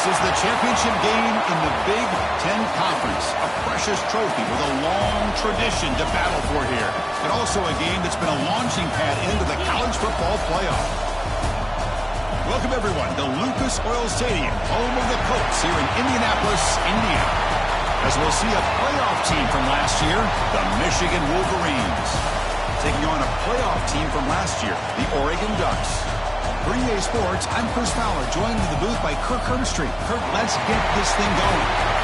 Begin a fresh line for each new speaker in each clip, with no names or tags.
is the championship game in the Big Ten Conference. A precious trophy with a long tradition to battle for here. But also a game that's been a launching pad into the college football playoff. Welcome, everyone, to Lucas Oil Stadium, home of the Colts here in Indianapolis, Indiana. As we'll see a playoff team from last year, the Michigan Wolverines, taking on a playoff team from last year, the Oregon Ducks. For EA Sports, I'm Chris Fowler, joined in the booth by Kirk Herbstreit. Kirk, let's get this thing going.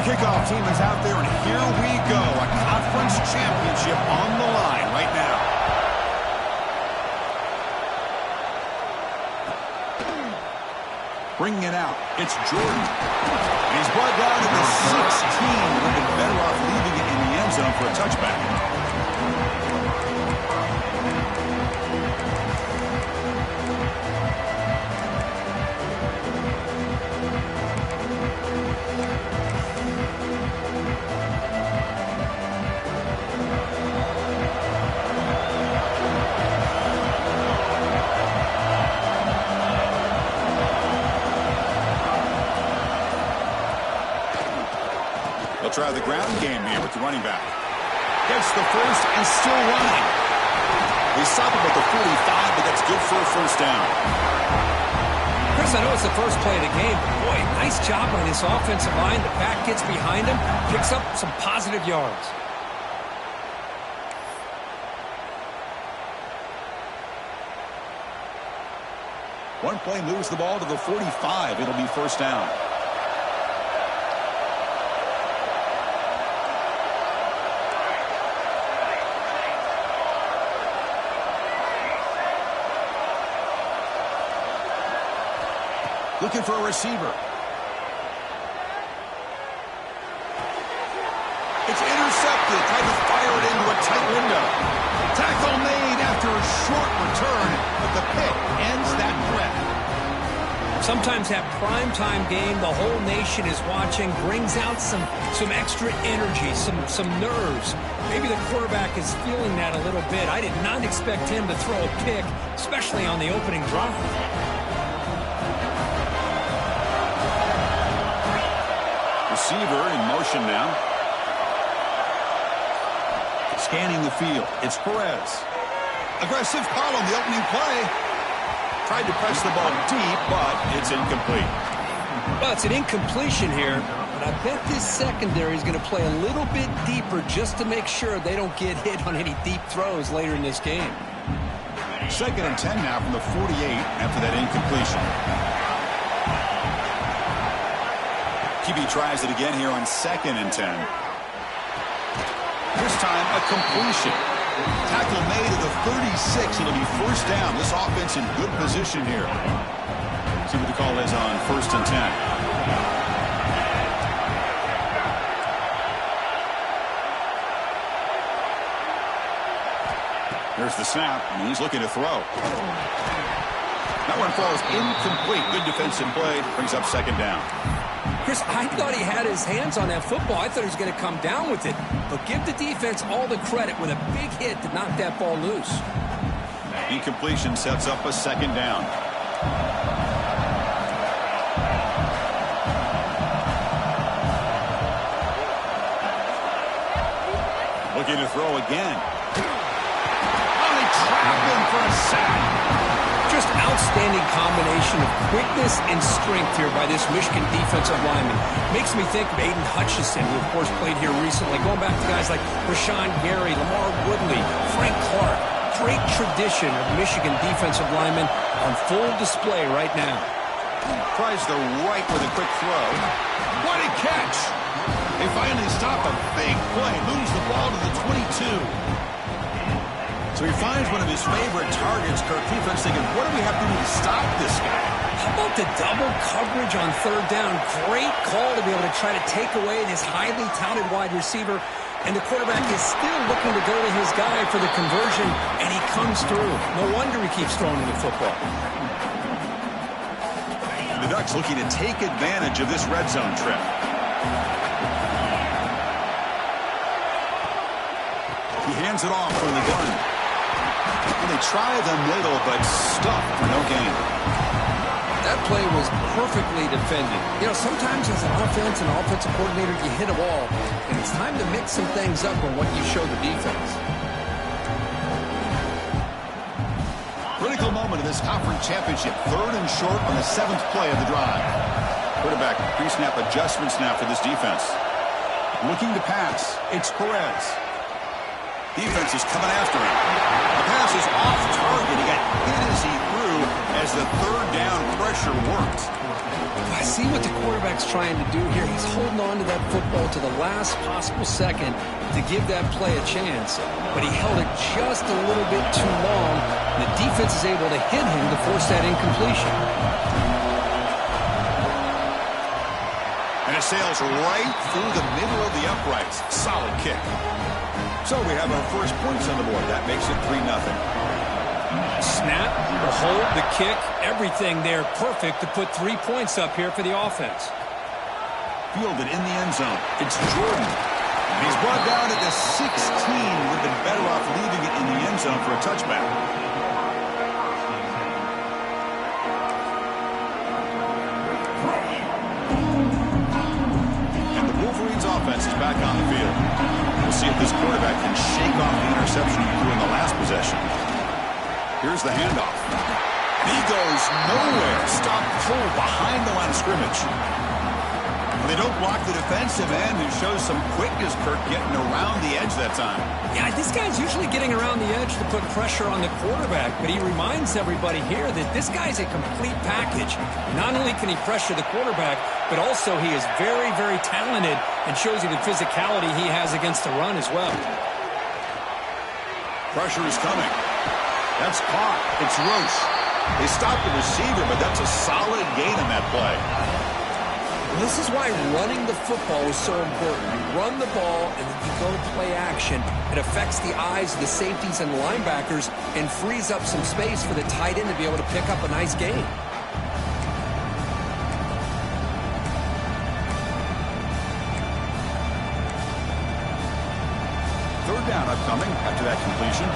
Kickoff team is out there, and here we go. A conference championship on the line right now. Bringing it out, it's Jordan. He's brought down to the 16. Would have been better off leaving it in the end zone for a touchback. They'll try the ground game here with the running back. Gets the first and still running. They stop him at the 45, but that's good for a first down.
Chris, I know it's the first play of the game, but boy, nice job on this offensive line. The back gets behind him, picks up some positive yards.
One play moves the ball to the 45. It'll be first down. Looking for a receiver. It's intercepted. Tried to fire it into a tight window. Tackle made after a short return, but the pick ends that threat.
Sometimes that primetime game, the whole nation is watching, brings out some extra energy, some nerves. Maybe the quarterback is feeling that a little bit. I did not expect him to throw a pick, especially on the opening drive.
Receiver in motion now. Scanning the field. It's Perez. Aggressive call on the opening play. Tried to press the ball deep, but it's incomplete.
Well, it's an incompletion here, but I bet this secondary is going to play a little bit deeper just to make sure they don't get hit on any deep throws later in this game.
2nd and 10 now from the 48 after that incompletion. QB tries it again here on 2nd and 10. This time a completion. Tackle made at the 36. It'll be first down. This offense in good position here. See what the call is on 1st and 10. There's the snap, and he's looking to throw. That one falls incomplete. Good defensive play. Brings up 2nd down.
Chris, I thought he had his hands on that football. I thought he was going to come down with it. But give the defense all the credit with a big hit to knock that ball loose.
Incompletion sets up a 2nd down. Looking to throw again. Oh, they trap him for a sack.
Just outstanding combination of quickness and strength here by this Michigan defensive lineman. Makes me think of Aiden Hutchinson, who of course played here recently. Going back to guys like Rashawn Gary, Lamar Woodley, Frank Clark. Great tradition of Michigan defensive linemen on full display right now.
Tries the right with a quick throw. What a catch! They finally stop a big play. Moves the ball to the 22. So he finds one of his favorite targets. Kirk, defense thinking, what do we have to do to stop this guy?
How about the double coverage on third down? Great call to be able to try to take away this highly touted wide receiver. And the quarterback is still looking to go to his guy for the conversion, and he comes through. No wonder he keeps throwing the football.
The Ducks looking to take advantage of this red zone trip. He hands it off from the gun. And they try the middle, but stuffed for no gain.
That play was perfectly defended. You know, sometimes as an offensive coordinator, you hit a wall, and it's time to mix some things up on what you show the defense.
Critical moment of this conference championship. 3rd and short on the 7th play of the drive. Quarterback pre-snap adjustments now for this defense. Looking to pass. It's Perez. Defense is coming after him. The pass is off target. He got hit as he threw as the 3rd down pressure worked.
I see what the quarterback's trying to do here. He's holding on to that football to the last possible second to give that play a chance. But he held it just a little bit too long. The defense is able to hit him to force that incompletion.
And it sails right through the middle of the uprights. Solid kick. So we have our first points on the board. That makes it 3-0.
Snap, the hold, the kick, everything there perfect to put 3 points up here for the offense.
Fielded in the end zone. It's Jordan. He's brought down at the 16. Would have been better off leaving it in the end zone for a touchback. And the Wolverines offense is back on the field. We'll see if this quarterback can shake off the interception he threw in the last possession. Here's the handoff. He goes nowhere. Stopped full behind the line of scrimmage. They don't block the defensive end, who shows some quickness, Kirk, getting around the edge that time.
Yeah, this guy's usually getting around the edge to put pressure on the quarterback, but he reminds everybody here that this guy's a complete package. Not only can he pressure the quarterback, but also he is very, very talented and shows you the physicality he has against the run as well.
Pressure is coming. That's caught. It's Roche. They stopped the receiver, but that's a solid gain on that play.
This is why running the football is so important. You run the ball and then you go to play action. It affects the eyes of the safeties and the linebackers and frees up some space for the tight end to be able to pick up a nice gain.
Third down upcoming after that completion.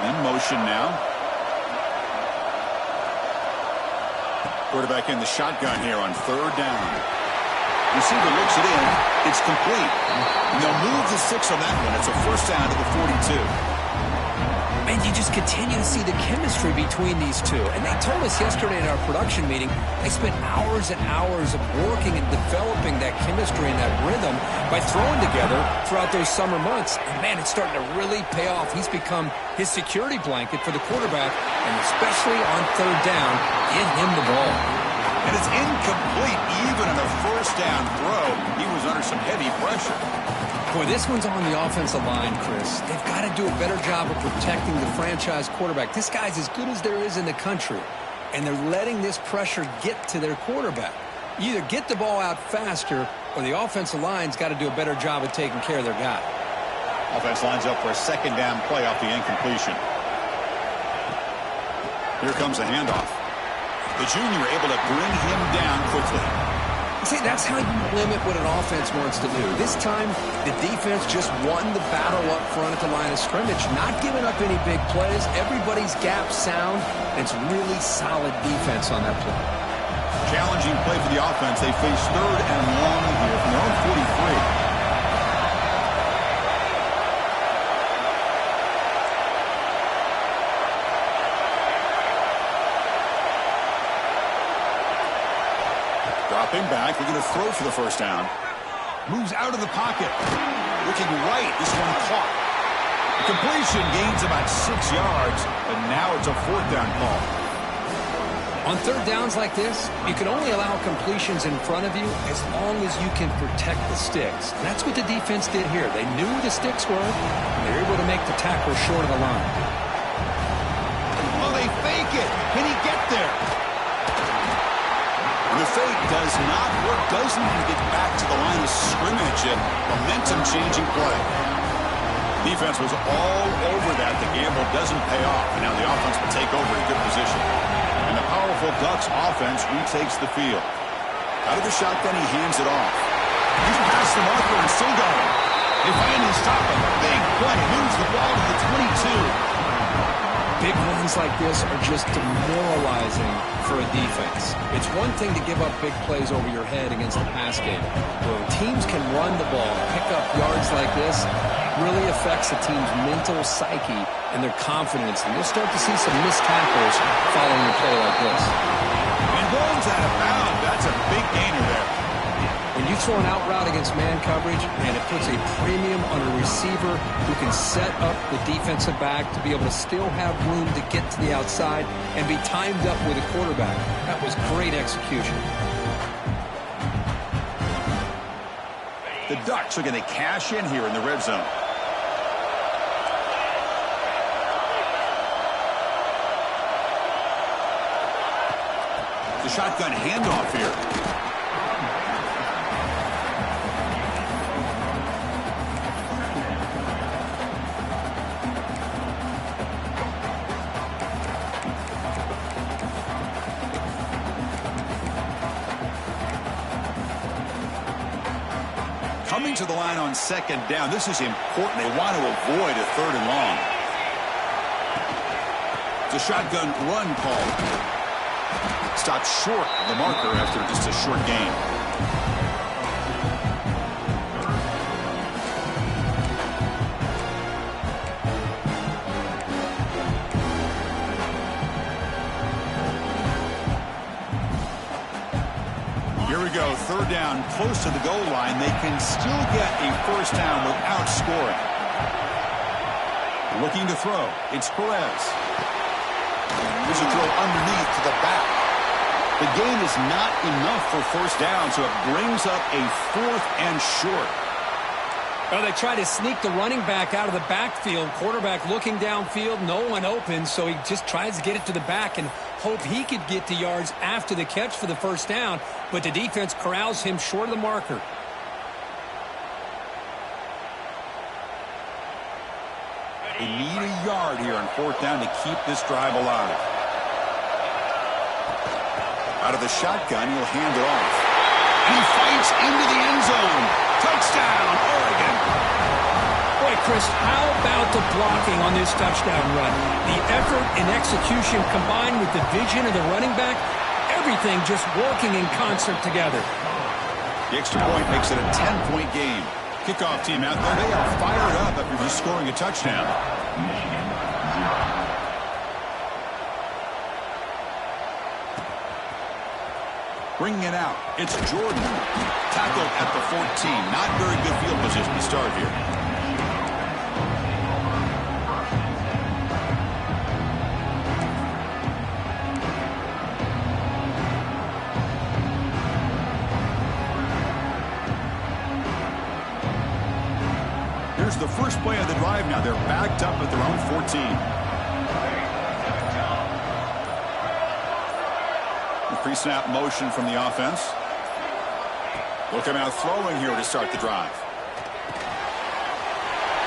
In motion now. Quarterback in the shotgun here on 3rd down. Receiver looks it in. It's complete. And they'll move the 6 on that one. It's a first down to the 42.
And you just continue to see the chemistry between these two. And they told us yesterday in our production meeting, they spent hours and hours of working and developing that chemistry and that rhythm by throwing together throughout those summer months. And, man, it's starting to really pay off. He's become his security blanket for the quarterback, and especially on 3rd down, get him the ball.
And it's incomplete even in a first down throw. He was under some heavy pressure.
Boy, this one's on the offensive line, Chris. They've got to do a better job of protecting the franchise quarterback. This guy's as good as there is in the country, and they're letting this pressure get to their quarterback. You either get the ball out faster, or the offensive line's got to do a better job of taking care of their guy.
Offense lines up for a 2nd down play off the incompletion. Here comes the handoff. The junior able to bring him down quickly.
See, that's how you limit what an offense wants to do. This time, the defense just won the battle up front at the line of scrimmage, not giving up any big plays. Everybody's gap sound. It's really solid defense on that play.
Challenging play for the offense. They face 3rd and long here from their own 43. Dropping back, looking to throw for the first down. Moves out of the pocket. Looking right, this one caught. Completion gains about 6 yards, but now it's a 4th down call.
On third downs like this, you can only allow completions in front of you as long as you can protect the sticks. And that's what the defense did here. They knew where the sticks were, and they were able to make the tackle short of the line.
Oh, they fake it. Can he get there? And the fake does not work. Doesn't even get back to the line of scrimmage. A momentum-changing play. Defense was all over that. The gamble doesn't pay off. And now the offense will take over in good position. And the powerful Ducks offense retakes the field. Out of the shotgun, he hands it off. He's past the marker and still going. They finally stop him. Big play. Moves the ball to the 22.
Big runs like this are just demoralizing for a defense. It's one thing to give up big plays over your head against the pass game. But when teams can run the ball, pick up yards like this, really affects a team's mental psyche and their confidence. And you'll start to see some missed tackles following a play like this.
And runs out of bounds. That's a big gainer there.
When you throw an out route against man coverage, and it puts a premium on a receiver who can set up the defensive back to be able to still have room to get to the outside and be timed up with a quarterback. That was great execution.
The Ducks are going to cash in here in the red zone. The shotgun handoff here. Coming to the line on second down. This is important. They want to avoid a third and long. It's a shotgun run call. Stopped short of the marker after just a short gain. Here we go, third down, close to the goal line. They can still get a first down without scoring. Looking to throw. It's Perez. There's a throw underneath to the back. The gain is not enough for first down, so it brings up a fourth and short.
Well, they try to sneak the running back out of the backfield. Quarterback looking downfield, no one open, so he just tries to get it to the back and hope he could get to yards after the catch for the first down, but the defense corrals him short of the marker.
They need a yard here on fourth down to keep this drive alive. Out of the shotgun, he'll hand it off. And he fights into the end zone. Touchdown, Oregon.
Boy, Chris, how about the blocking on this touchdown run? The effort and execution combined with the vision of the running back, everything just working in concert together.
The extra point makes it a 10-point game. Kickoff team out there, they are fired up after just scoring a touchdown. Bringing it out, it's Jordan. Tackled at the 14. Not very good field position to start here. Here's the first play of the drive now. They're backed up at their own 14. Pre-snap motion from the offense. Look him out throwing here to start the drive.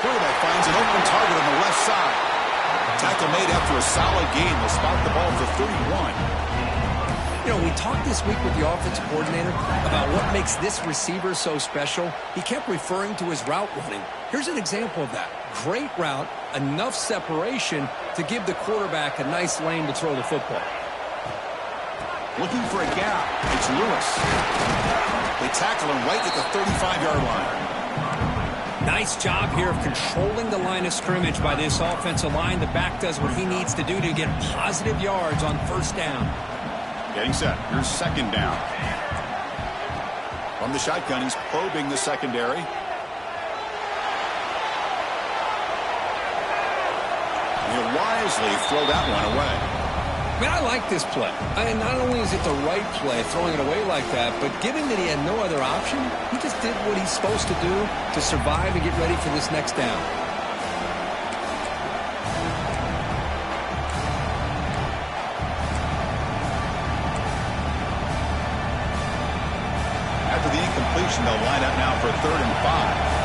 Quarterback finds an open target on the left side. Tackle made after a solid gain. They'll spot the ball for 31.
You know, we talked this week with the offensive coordinator about what makes this receiver so special. He kept referring to his route running. Here's an example of that. Great route, enough separation to give the quarterback a nice lane to throw the football.
Looking for a gap. It's Lewis. They tackle him right at the 35-yard line.
Nice job here of controlling the line of scrimmage by this offensive line. The back does what he needs to do to get positive yards on first down.
Getting set. Here's second down. From the shotgun, he's probing the secondary. He'll wisely throw that one away.
I mean, I like this play. And not only is it the right play, throwing it away like that, but given that he had no other option, he just did what he's supposed to do to survive and get ready for this next down.
After the incompletion, they'll line up now for 3rd and 5.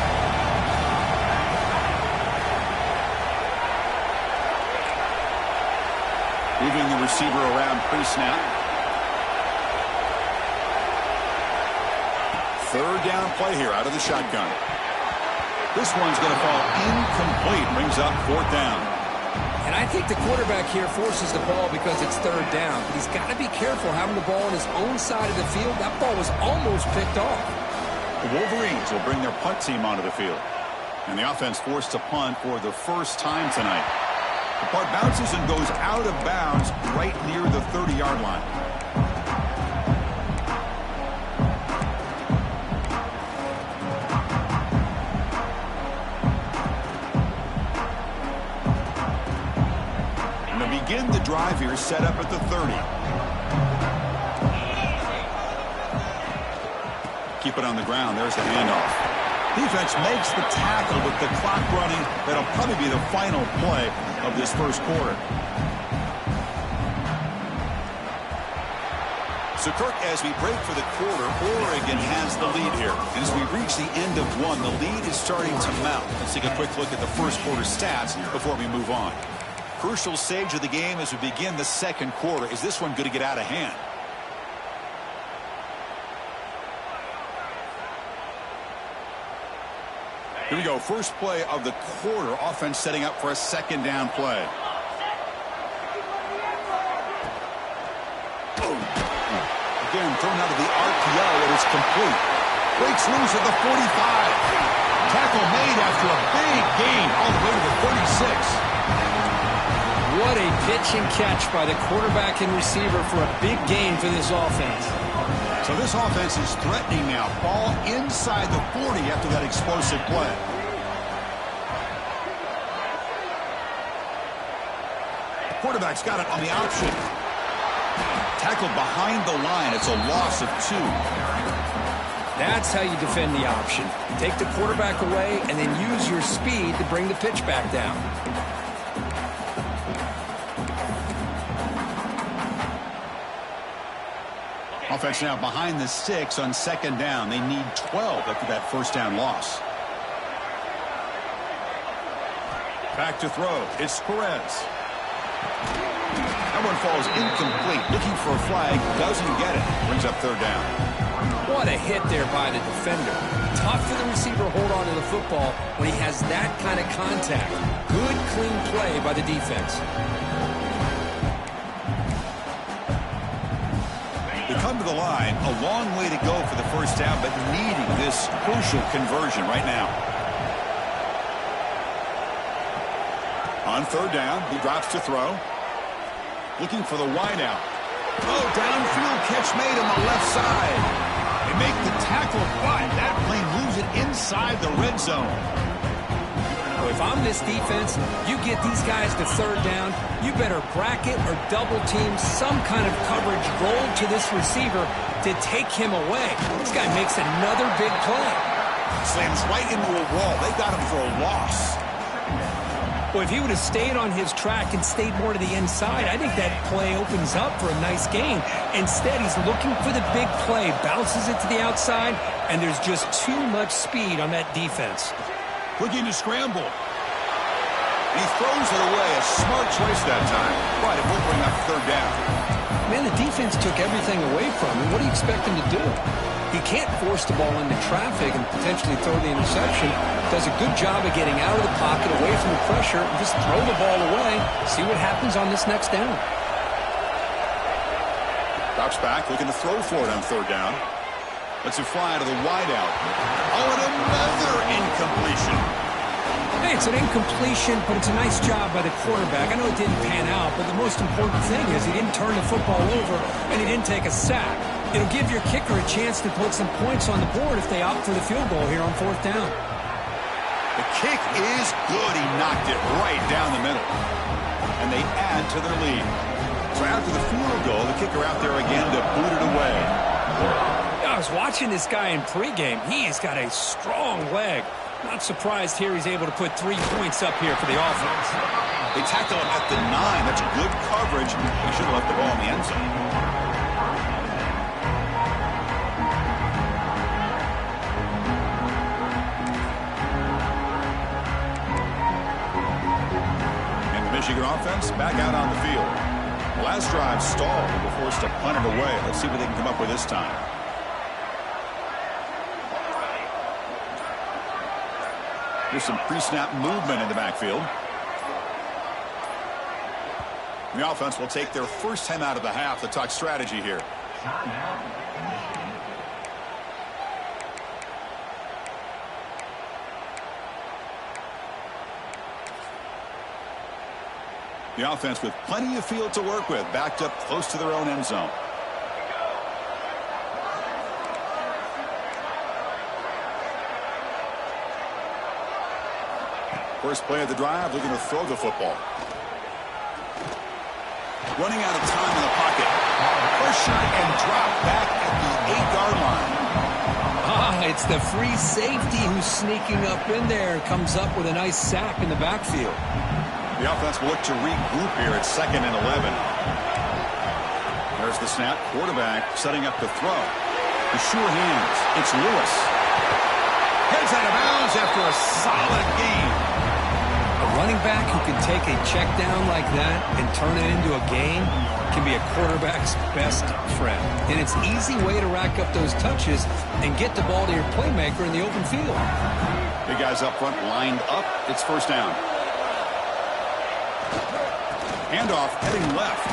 Moving the receiver around pre-snap. 3rd down play here out of the shotgun. This one's going to fall incomplete. Brings up 4th down.
And I think the quarterback here forces the ball because it's 3rd down. But he's got to be careful having the ball on his own side of the field. That ball was almost picked off.
The Wolverines will bring their punt team onto the field. And the offense forced to punt for the first time tonight. The punt bounces and goes out of bounds right near the 30-yard line. And to begin the drive here, set up at the 30. Keep it on the ground. There's the handoff. Defense makes the tackle with the clock running. That'll probably be the final play of this first quarter. So, Kirk, as we break for the quarter, Oregon has the lead here. And as we reach the end of one, the lead is starting to mount. Let's take a quick look at the first quarter stats before we move on. Crucial stage of the game as we begin the second quarter. Is this one going to get out of hand? Here we go. First play of the quarter. Offense setting up for a 2nd down play. Again, thrown out of the RPO. It is complete. Breaks loose at the 45. Tackle made after a big gain all the way to the 36.
What a pitch and catch by the quarterback and receiver for a big gain for this offense.
So this offense is threatening now. Ball inside the 40 after that explosive play. Quarterback's got it on the option. Tackled behind the line. It's a loss of 2.
That's how you defend the option. Take the quarterback away and then use your speed to bring the pitch back down.
Offense now behind the 6 on 2nd down. They need 12 after that first down loss. Back to throw. It's Perez. That one falls incomplete. Looking for a flag. Doesn't get it. Brings up 3rd down.
What a hit there by the defender. Tough for the receiver to hold on to the football when he has that kind of contact. Good, clean play by the defense.
They come to the line, a long way to go for the first down, but needing this crucial conversion right now. On 3rd down, he drops to throw. Looking for the wideout. Oh, downfield catch made on the left side. They make the tackle, but that plane moves it inside the red zone.
If I'm this defense, you get these guys to 3rd down, you better bracket or double team some kind of coverage roll to this receiver to take him away. This guy makes another big play.
Slams right into a wall. They got him for a loss.
Well, if he would have stayed on his track and stayed more to the inside, I think that play opens up for a nice gain. Instead, he's looking for the big play, bounces it to the outside, and there's just too much speed on that defense.
Looking to scramble. He throws it away. A smart choice that time. But it will bring up 3rd down.
Man, the defense took everything away from him. What do you expect him to do? He can't force the ball into traffic and potentially throw the interception. Does a good job of getting out of the pocket, away from the pressure, and just throw the ball away. See what happens on this next down.
Drops back, looking to throw for it on 3rd down. Lets it fly to the wideout. Oh, and another incompletion.
Hey, it's an incompletion, but it's a nice job by the quarterback. I know it didn't pan out, but the most important thing is he didn't turn the football over and he didn't take a sack. It'll give your kicker a chance to put some points on the board if they opt for the field goal here on 4th down.
The kick is good. He knocked it right down the middle. And they add to their lead. So after the field goal, the kicker out there again to boot it away.
I was watching this guy in pregame. He has got a strong leg. Not surprised here he's able to put 3 points up here for the offense.
They tackle him at the 9. That's good coverage. He should have left the ball in the end zone. And the Michigan offense back out on the field. The last drive stalled. They were forced to punt it away. Let's see what they can come up with this time. Here's some pre-snap movement in the backfield. The offense will take their first time out of the half to talk strategy here. The offense with plenty of field to work with, backed up close to their own end zone. First play of the drive, looking to throw the football. Running out of time in the pocket. Pressure and drop back at the 8-yard line.
It's the free safety who's sneaking up in there. Comes up with a nice sack in the backfield.
The offense will look to regroup here at 2nd and 11. There's the snap. Quarterback setting up to throw. The sure hands. It's Lewis. Heads out of bounds after a solid game.
A running back who can take a check down like that and turn it into a gain can be a quarterback's best friend. And it's an easy way to rack up those touches and get the ball to your playmaker in the open field.
Big guys up front lined up. It's first down. Handoff heading left.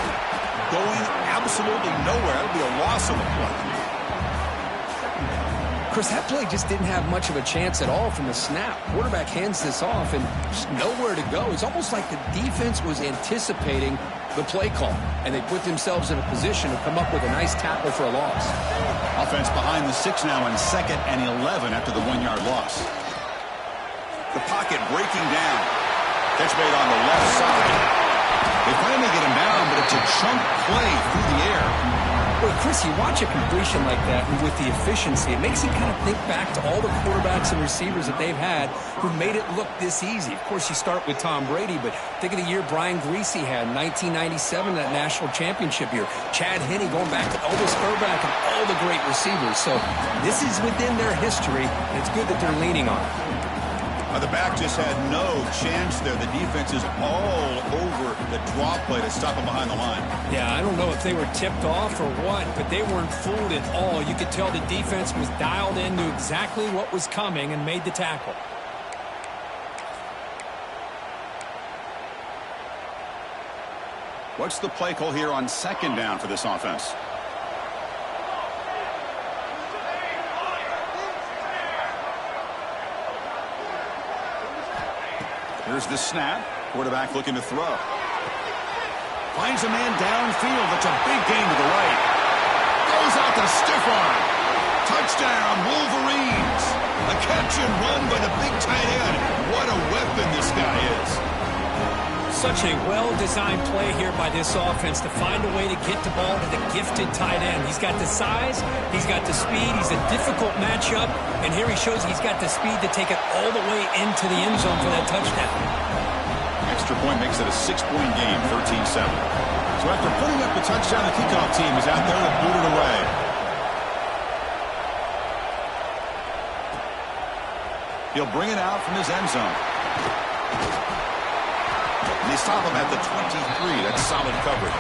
Going absolutely nowhere. That'll be a loss of a play.
Chris, that play just didn't have much of a chance at all from the snap. Quarterback hands this off and just nowhere to go. It's almost like the defense was anticipating the play call, and they put themselves in a position to come up with a nice tackle for a loss.
Offense behind the 6 now in 2nd and 11 after the 1-yard loss. The pocket breaking down. Catch made on the left side. They finally get him down, but it's a chunk play through the air.
Well, Chris, you watch a completion like that, and with the efficiency, it makes you kind of think back to all the quarterbacks and receivers that they've had who made it look this easy. Of course, you start with Tom Brady, but think of the year Brian Griese had in 1997, that national championship year. Chad Henne going back to Elvis Grbac and all the great receivers. So this is within their history, and it's good that they're leaning on it.
The back just had no chance there. The defense is all over the draw play to stop him behind the line.
Yeah, I don't know if they were tipped off or what, but they weren't fooled at all. You could tell the defense was dialed in, knew exactly what was coming, and made the tackle.
What's the play call here on 2nd down for this offense? Here's the snap. Quarterback looking to throw. Finds a man downfield. That's a big gain to the right. Goes out to stiff arm. Touchdown, Wolverines. A catch and run by the big tight end. What a weapon this guy is.
Such a well-designed play here by this offense to find a way to get the ball to the gifted tight end. He's got the size, he's got the speed, he's a difficult matchup, and here he shows he's got the speed to take it all the way into the end zone for that touchdown.
Extra point makes it a 6-point game, 13-7. So after putting up the touchdown, the kickoff team is out there to boot it away. He'll bring it out from his end zone. And they stop him at the 23. That's solid coverage.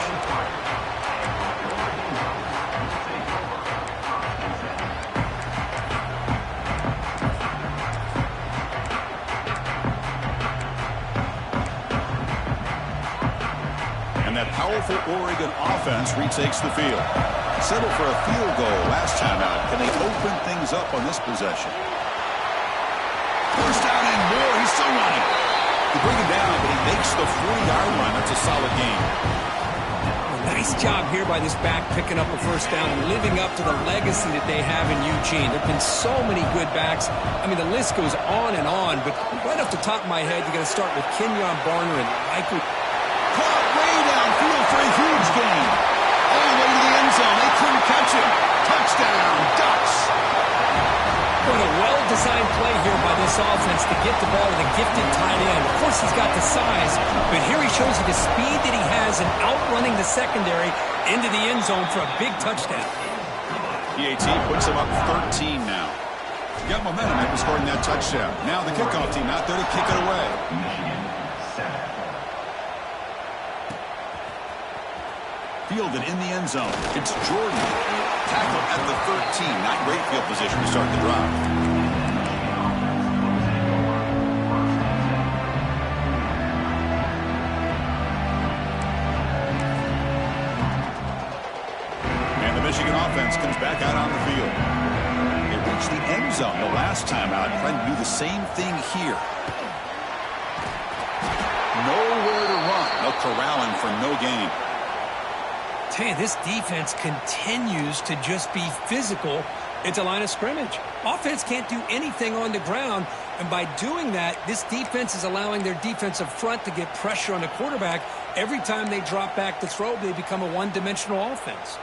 And that powerful Oregon offense retakes the field. Settled for a field goal last time out. Can they open things up on this possession? First down and more. He's still running. They bring him down, but he makes the 40-yard line. That's a solid game.
Nice job here by this back picking up a first down and living up to the legacy that they have in Eugene. There have been so many good backs. I mean, the list goes on, but right off the top of my head, you got to start with Kenyon Barner and Michael.
Caught way downfield for a huge gain.
offense to get the ball to the gifted tight end. Of course, he's got the size, but here he shows you the speed that he has in outrunning the secondary into the end zone for a big touchdown.
PAT puts him up 13 now. Got momentum after scoring that touchdown. Now the kickoff team out there to kick it away. Fielded in the end zone. It's Jordan. Tackled at the 13. Not great field position to start the drive. And the Michigan offense comes back out on the field. It reached the end zone the last time out. Trying to do the same thing here. Nowhere to run. No corralling for no gain.
Hey, this defense continues to just be physical at the line of scrimmage. Offense can't do anything on the ground, and by doing that, this defense is allowing their defensive front to get pressure on the quarterback. Every time they drop back to throw, they become a one-dimensional offense.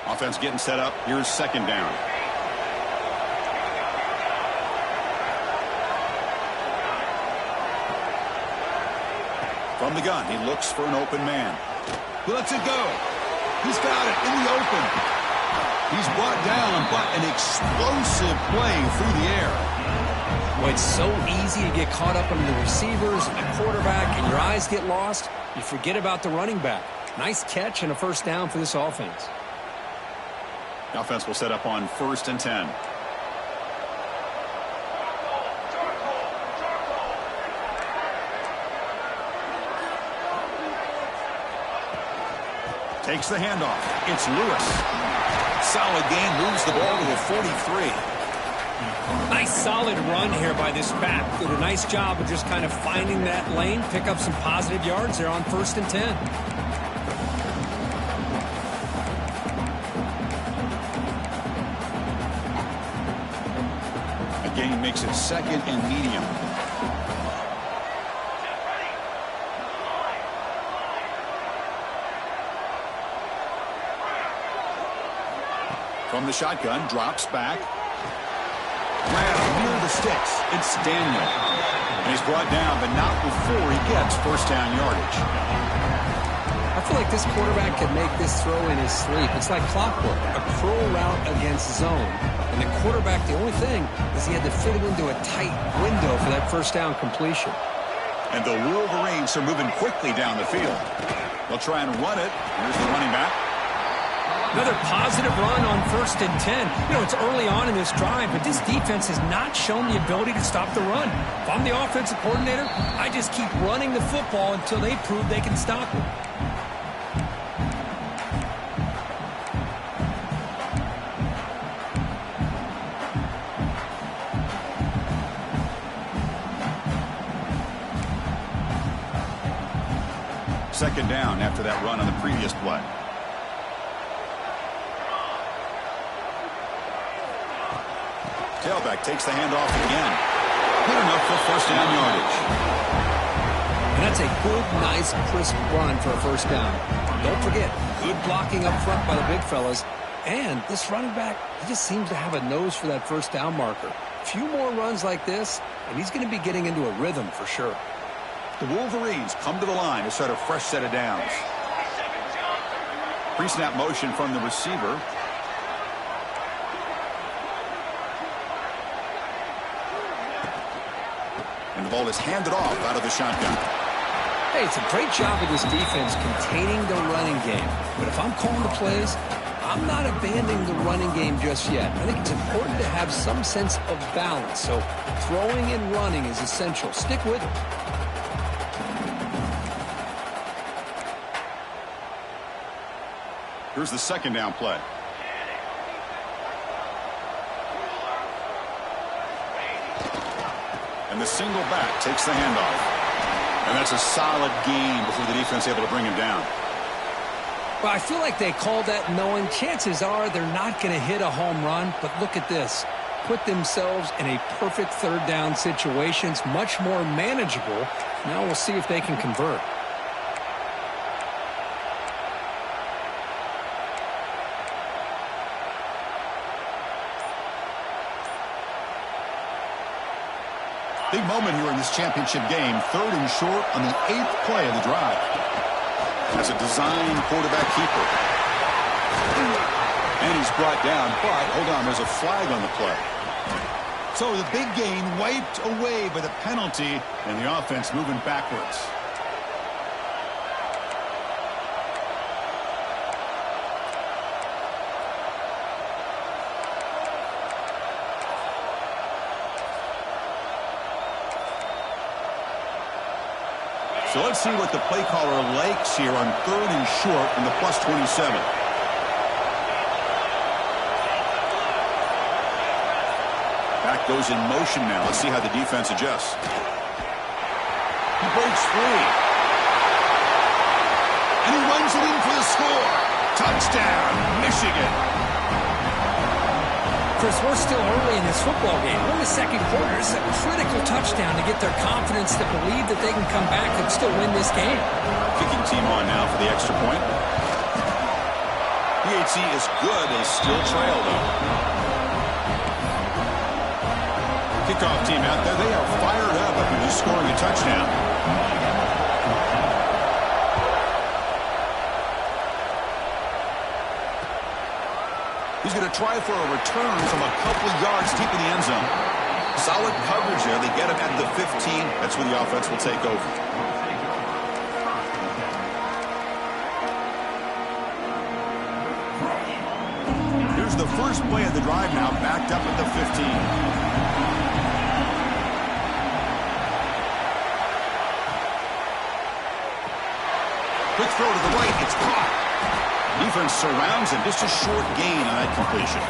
Offense getting set up. Here's second down. From the gun, he looks for an open man. He lets it go. He's got it in the open. He's brought down, but an explosive play through the air.
Well, it's so easy to get caught up in the receivers and the quarterback, and your eyes get lost. You forget about the running back. Nice catch and a first down for this offense.
The offense will set up on 1st and 10. Takes the handoff. It's Lewis. Solid gain, moves the ball to the 43.
Nice solid run here by this back. Did a nice job of just kind of finding that lane, pick up some positive yards there on 1st and 10.
A gain makes it 2nd and medium. From the shotgun, drops back. Ran near the sticks. It's Daniel. And he's brought down, but not before he gets first down yardage.
I feel like this quarterback can make this throw in his sleep. It's like clockwork, a curl route against zone. And the quarterback, the only thing is he had to fit it into a tight window for that first down completion.
And the Wolverines are moving quickly down the field. They'll try and run it. Here's the running back.
Another positive run on 1st and 10. You know, it's early on in this drive, but this defense has not shown the ability to stop the run. If I'm the offensive coordinator, I just keep running the football until they prove they can stop it.
Second down after that run on the previous play. Tailback takes the handoff again. Good enough for first down yardage.
And that's a good, nice, crisp run for a first down. Don't forget, good blocking up front by the big fellas. And this running back, he just seems to have a nose for that first down marker. A few more runs like this, and he's going to be getting into a rhythm for sure.
The Wolverines come to the line to start a fresh set of downs. Pre-snap motion from the receiver. And the ball is handed off out of the shotgun.
Hey, it's a great job of this defense containing the running game. But if I'm calling the plays, I'm not abandoning the running game just yet. I think it's important to have some sense of balance. So throwing and running is essential. Stick with it.
Here's the second down play. And the single back takes the handoff. And that's a solid gain before the defense able to bring him down.
Well, I feel like they called that knowing chances are they're not going to hit a home run. But look at this. Put themselves in a perfect third down situation. It's much more manageable. Now we'll see if they can convert.
Big moment here in this championship game. 3rd and short on the 8th play of the drive. As a design quarterback keeper. And he's brought down, but hold on, there's a flag on the play. So the big gain wiped away by the penalty, and the offense moving backwards. So let's see what the play caller likes here on 3rd and short in the +27. Back goes in motion now. Let's see how the defense adjusts. He breaks free. And he runs it in for the score. Touchdown, Michigan.
Chris, we're still early in this football game. We're in the 2nd quarter. This is a critical touchdown to get their confidence to believe that they can come back and still win this game.
Kicking team on now for the extra point. PHC is good. They still trail, though. Kickoff team out there. They are fired up after just scoring a touchdown. He's going to try for a return from a couple of yards deep in the end zone. Solid coverage there. They get him at the 15. That's where the offense will take over. Here's the first play of the drive now, backed up at the 15. Quick throw to the right. It's caught. Defense surrounds him. Just a short gain on that completion.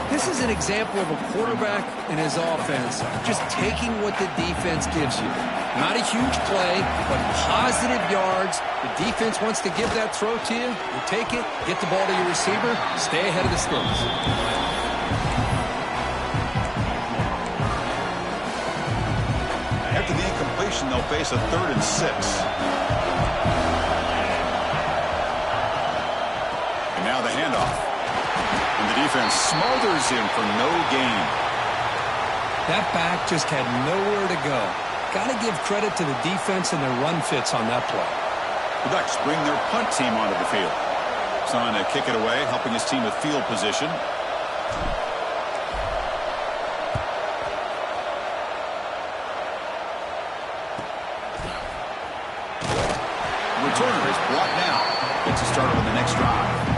This is an example of a quarterback and his offense just taking what the defense gives you. Not a huge play, but positive yards. The defense wants to give that throw to you. You take it, get the ball to your receiver, stay ahead of the sticks.
After the incompletion, they'll face a 3rd and 6. Now the handoff. And the defense smothers him for no gain.
That back just had nowhere to go. Got to give credit to the defense and their run fits on that play.
The Ducks bring their punt team onto the field. Trying to kick it away, helping his team with field position. The returner is brought down. Gets a start on the next drive.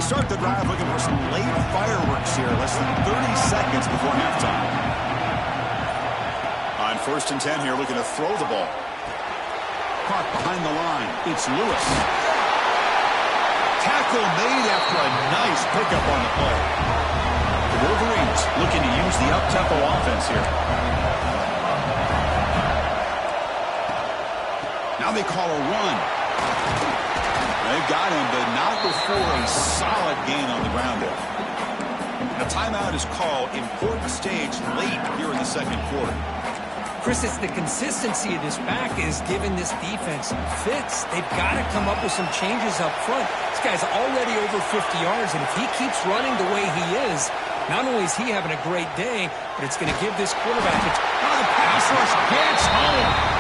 Start the drive looking for some late fireworks here, less than 30 seconds before halftime. On 1st and 10 here, looking to throw the ball. Caught behind the line. It's Lewis. Tackle made after a nice pickup on the play. The Wolverines looking to use the up-tempo offense here. Now they call a run. They've got him, but not before a solid gain on the ground there. A timeout is called. Important stage late here in the 2nd quarter.
Chris, it's the consistency of this back is giving this defense fits. They've got to come up with some changes up front. This guy's already over 50 yards, and if he keeps running the way he is, not only is he having a great day, but it's going to give this quarterback a...
Oh, the pass rush gets home.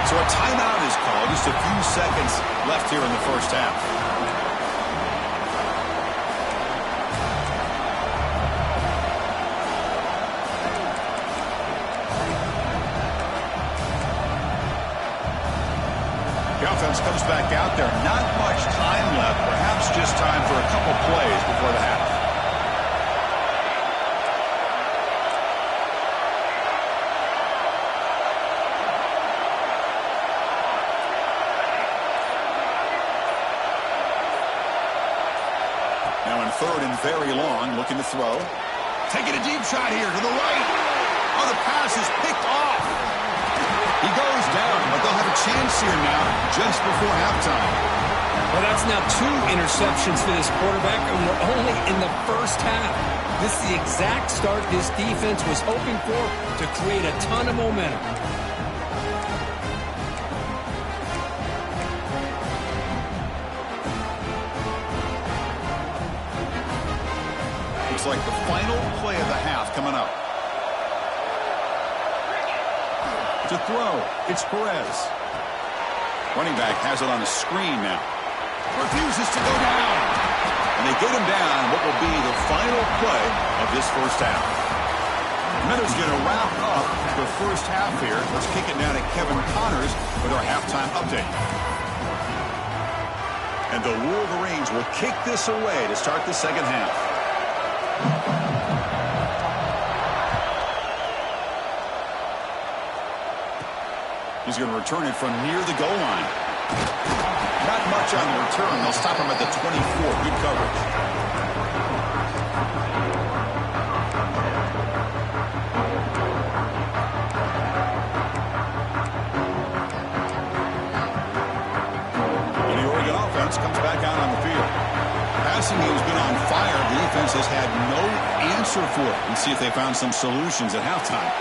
So a timeout is called. Just a few seconds left here in the first half. The offense comes back out there. Not much time left. Perhaps just time for a couple plays before the half. Now in 3rd and very long, looking to throw. Taking a deep shot here to the right. Oh, the pass is picked off. He goes down, but they'll have a chance here now just before halftime.
Well, that's now 2 interceptions for this quarterback, and we're only in the first half. This is the exact start this defense was hoping for to create a ton of momentum.
Looks like the final play of the half coming up. To throw, it's Perez. Running back has it on the screen now. Refuses to go down. And they get him down what will be the final play of this first half. Miller's going to wrap up the first half here. Let's kick it down to Kevin Connors with our halftime update. And the Wolverines will kick this away to start the second half. He's going to return it from near the goal line. Not much on the return. They'll stop him at the 24. Good coverage. And the Oregon offense comes back out on the field. Passing game's been on fire. The defense has had no answer for it. Let's see if they found some solutions at halftime.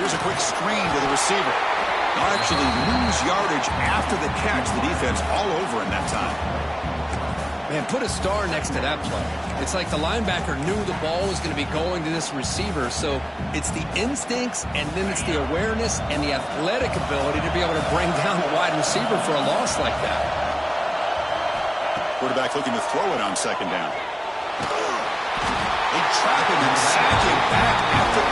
Here's a quick screen to the receiver. They'll actually lose yardage after the catch. The defense all over in that time.
Man, put a star next to that play. It's like the linebacker knew the ball was going to be going to this receiver, so it's the instincts and then it's the awareness and the athletic ability to be able to bring down the wide receiver for a loss like that.
Quarterback looking to throw it on second down. They trap him and sack him back at the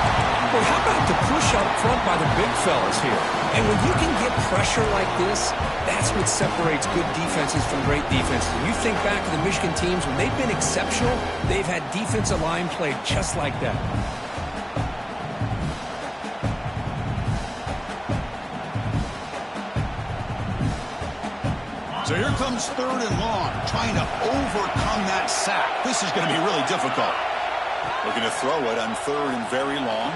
10.
Well, how about the push up front by the big fellas here? And when you can get pressure like this, that's what separates good defenses from great defenses. And you think back to the Michigan teams, when they've been exceptional, they've had defensive line play just like that.
So here comes 3rd and long, trying to overcome that sack. This is going to be really difficult. Looking to throw it on 3rd and very long.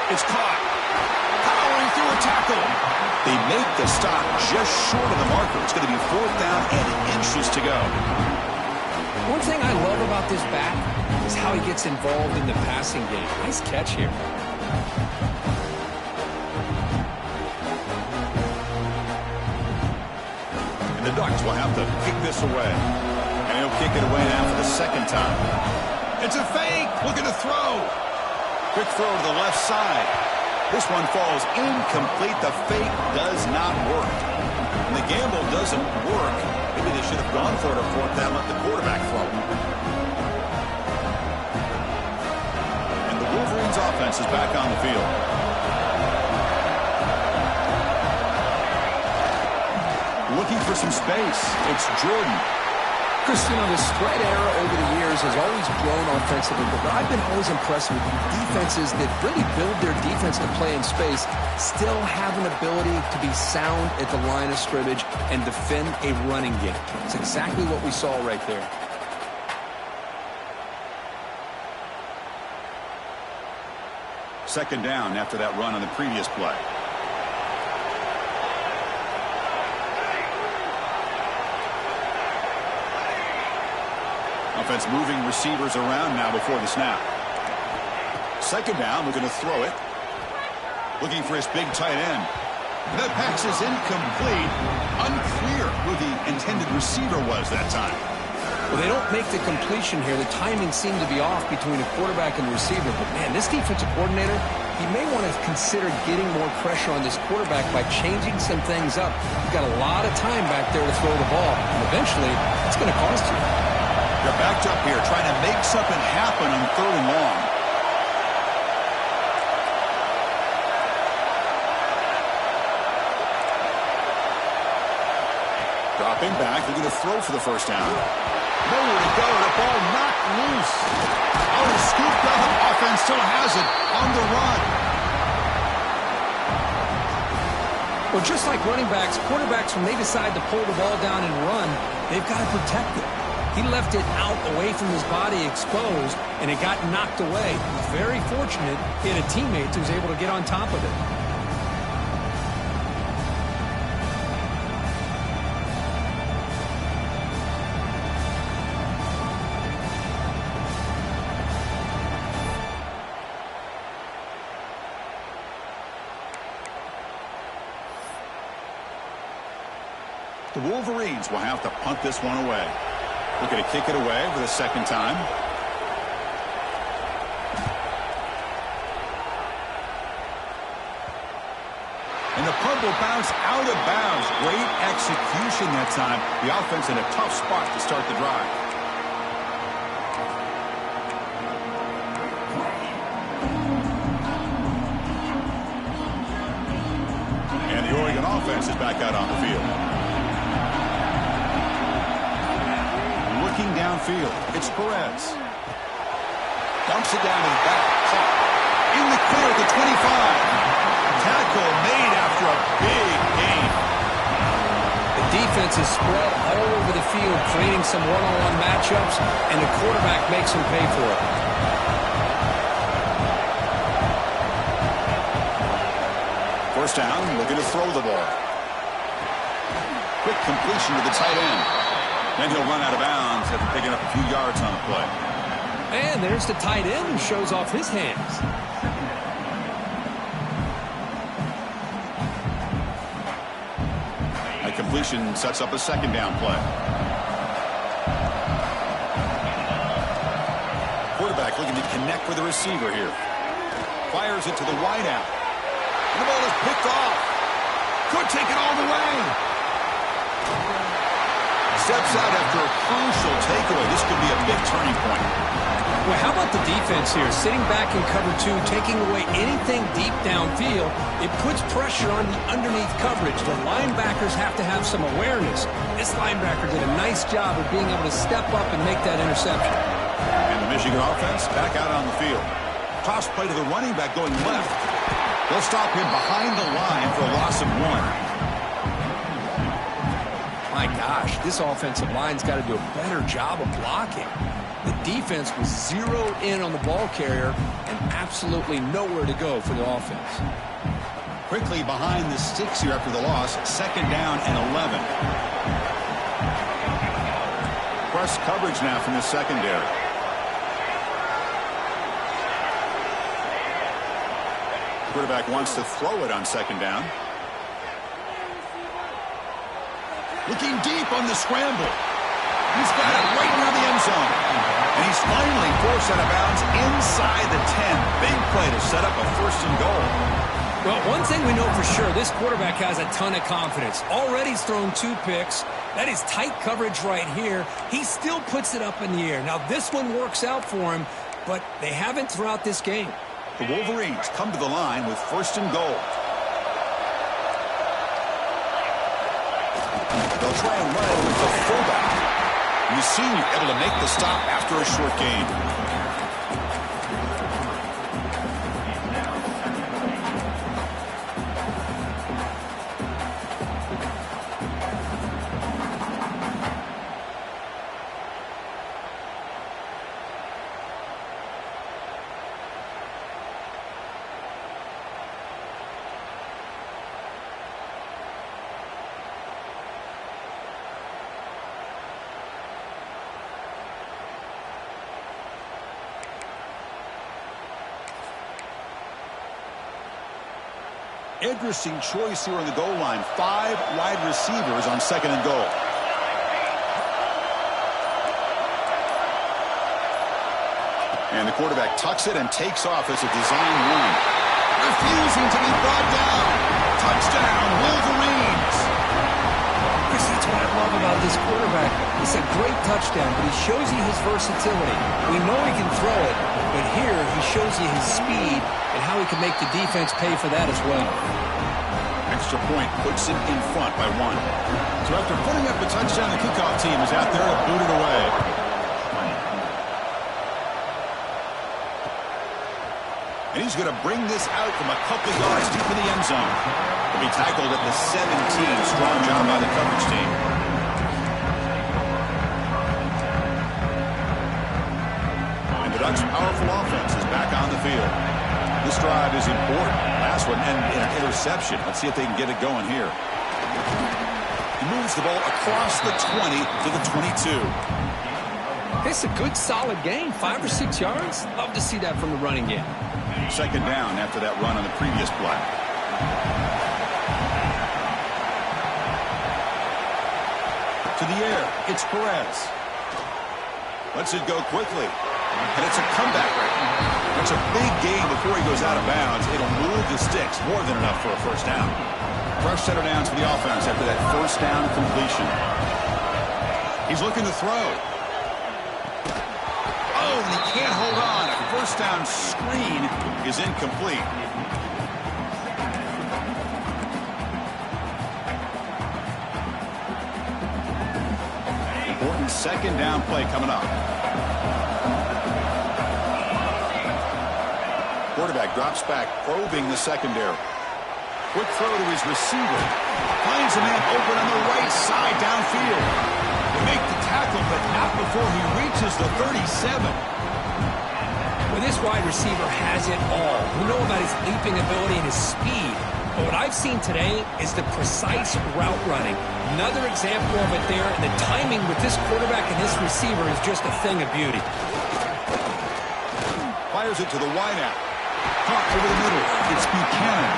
It's caught. Powering through a tackle. They make the stop just short of the marker. It's going to be 4th down and inches to go.
One thing I love about this back is how he gets involved in the passing game. Nice catch here.
And the Ducks will have to kick this away. And he'll kick it away now for the 2nd time. It's a fake. Looking to throw. Quick throw to the left side. This one falls incomplete. The fake does not work. And the gamble doesn't work. Maybe they should have gone for it on 4th down, let the quarterback throw. And the Wolverines offense is back on the field. Looking for some space. It's Jordan.
Chris, you know, the spread era over the years has always grown offensively, but I've been always impressed with defenses that really build their defense to play in space, still have an ability to be sound at the line of scrimmage and defend a running game. It's exactly what we saw right there.
Second down after that run on the previous play. Offense moving receivers around now before the snap. Second down, looking to throw it. Looking for his big tight end. That pass is incomplete. Unclear who the intended receiver was that time.
Well, they don't make the completion here. The timing seemed to be off between a quarterback and a receiver. But, man, this defensive coordinator, he may want to consider getting more pressure on this quarterback by changing some things up. You've got a lot of time back there to throw the ball. And eventually, it's going to cost you.
They're backed up here, trying to make something happen on 3rd and long. Dropping back, looking to throw for the first down. Nowhere to go, the ball knocked loose. Oh, scooped up, offense still has it on the run.
Well, just like running backs, quarterbacks, when they decide to pull the ball down and run, they've got to protect it. He left it out away from his body exposed, and it got knocked away. He's very fortunate he had a teammate who was able to get on top of it.
The Wolverines will have to punt this one away. Looking to kick it away for the second time. And the punt will bounce out of bounds. Great execution that time. The offense in a tough spot to start the drive. And the Oregon offense is back out on the field. Looking downfield, it's Perez. Dumps it down to the back. Caught. In the clear at the 25. Tackle made after a big gain.
The defense is spread all over the field, creating some one-on-one matchups, and the quarterback makes them pay for it.
First down, looking to throw the ball. Quick completion to the tight end. Then he'll run out of bounds after picking up a few yards on the play.
And there's the tight end who shows off his hands.
A completion sets up a second down play. Quarterback looking to connect with the receiver here. Fires it to the wideout. And the ball is picked off. Could take it all the way. Steps out after a crucial takeaway. This could be a big turning point.
Well, how about the defense here? Sitting back in cover two, taking away anything deep downfield. It puts pressure on the underneath coverage. The linebackers have to have some awareness. This linebacker did a nice job of being able to step up and make that interception.
And the Michigan offense back out on the field. Toss play to the running back going left. They'll stop him behind the line for a loss of 1.
My gosh, this offensive line's got to do a better job of blocking. The defense was zeroed in on the ball carrier and absolutely nowhere to go for the offense.
Quickly behind the sticks here after the loss. Second down and 11. Press coverage now from the secondary. Quarterback wants to throw it on second down. Looking deep on the scramble. He's got it right near the end zone. And he's finally forced out of bounds inside the 10. Big play to set up a first and goal.
Well, one thing we know for sure, this quarterback has a ton of confidence. Already he's thrown 2 picks. That is tight coverage right here. He still puts it up in the air. Now, this one works out for him, but they haven't throughout this game.
The Wolverines come to the line with first and goal. They'll try and run it with the fullback. The senior able to make the stop after a short gain. Interesting choice here on the goal line. 5 wide receivers on second and goal. And the quarterback tucks it and takes off as a design run. Refusing to be brought down. Touchdown, Wolverines.
Chris, that's what I love about this quarterback. It's a great touchdown, but he shows you his versatility. We know he can throw it, but here he shows you his speed and how he can make the defense pay for that as well.
Extra point puts him in front by 1. So after putting up a touchdown, the kickoff team is out there to boot it away. And he's going to bring this out from a couple yards deep in the end zone. He'll be tackled at the 17. Strong job by the coverage team. And the Ducks' powerful offense is back on the field. This drive is important. Last one, and an interception. Let's see if they can get it going here. He moves the ball across the 20 to the 22.
It's a good, solid game. 5 or 6 yards. Love to see that from the running game.
Second down after that run on the previous play. the air. It's Perez. Lets it go quickly. And it's a comeback right now. It's a big gain before he goes out of bounds. It'll move the sticks more than enough for a first down. Fresh set of downs for the offense after that first down completion. He's looking to throw. Oh, and he can't hold on. A first down screen is incomplete. Important second down play coming up. Quarterback drops back, probing the secondary. Quick throw to his receiver. Finds a man open on the right side downfield. They make the tackle, but not before he reaches the 37.
Well, this wide receiver has it all. We know about his leaping ability and his speed. But what I've seen today is the precise route running. Another example of it there, and the timing with this quarterback and this receiver is just a thing of beauty.
Fires it to the wideout. Caught over the middle. It's Buchanan.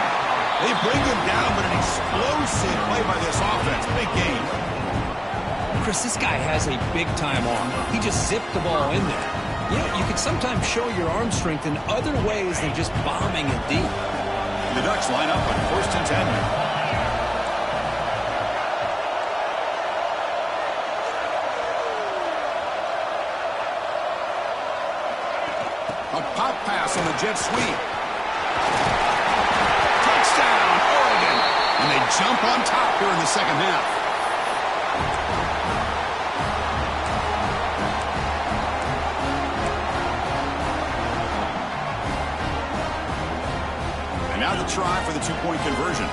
They bring him down, but an explosive play by this offense. Big game.
Chris, this guy has a big-time arm. He just zipped the ball in there. You know, you can sometimes show your arm strength in other ways than just bombing it deep.
The Ducks line up on 1st and 10. A pop pass on the jet sweep. Touchdown, Oregon. And they jump on top here in the second half. And now the try for the two-point conversion.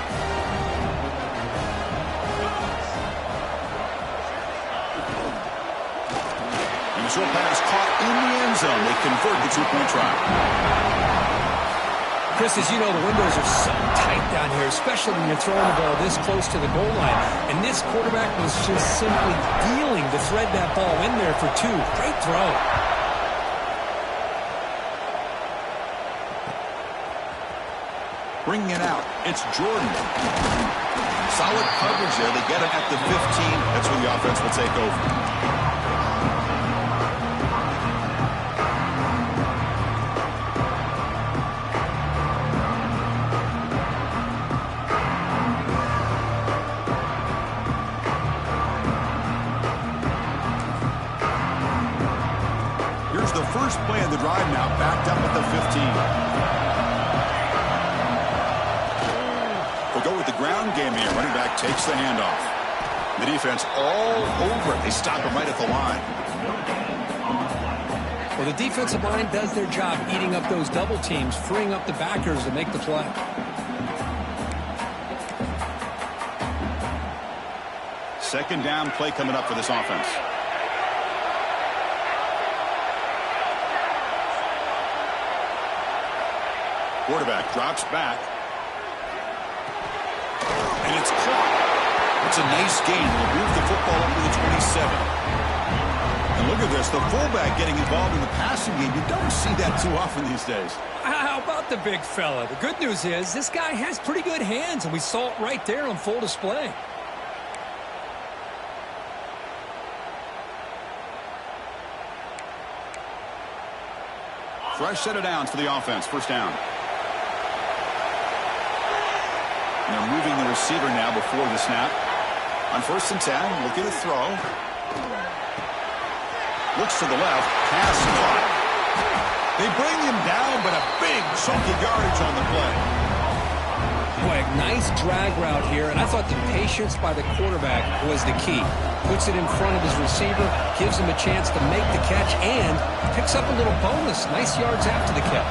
And the short pass caught in the end zone. They convert the two-point try.
Chris, as you know, the windows are so tight down here, especially when you're throwing the ball this close to the goal line. And this quarterback was just simply dealing to thread that ball in there for two. Great throw.
Bringing it out, it's Jordan. Solid coverage there. They get him at the 15. That's where the offense will take over. Here's the first play of the drive now, backed up at the 15. We'll go with the ground game here. Running back takes the handoff. The defense all over it. They stop him right at the line.
Well, the defensive line does their job eating up those double teams, freeing up the backers to make the play.
Second down play coming up for this offense. Quarterback drops back. And it's caught. It's a nice gain. They'll move the football up to the 27. And look at this. The fullback getting involved in the passing game. You don't see that too often these days.
How about the big fella? The good news is this guy has pretty good hands, and we saw it right there on full display.
Fresh set of downs for the offense. First down. And they're moving the receiver now before the snap. On 1st and 10, looking to throw. Looks to the left. Pass caught. They bring him down, but a big chunky yardage on the play.
Boy, nice drag route here, and I thought the patience by the quarterback was the key. Puts it in front of his receiver, gives him a chance to make the catch, and picks up a little bonus. Nice yards after the catch.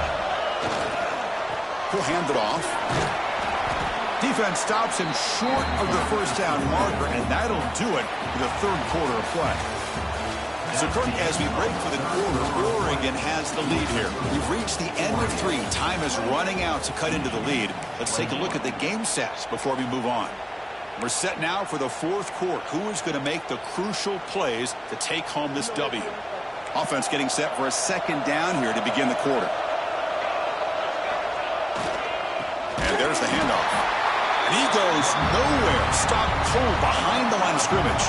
He'll hand it off. Defense stops him short of the first down marker, and that'll do it for the third quarter of play. So, Kirk, as we break for the quarter, Oregon has the lead here. We've reached the end of 3. Time is running out to cut into the lead. Let's take a look at the game sets before we move on. We're set now for the fourth quarter. Who is going to make the crucial plays to take home this W? Offense getting set for a second down here to begin the quarter. And there's the handoff. And he goes nowhere. Stopped cold behind the line of scrimmage.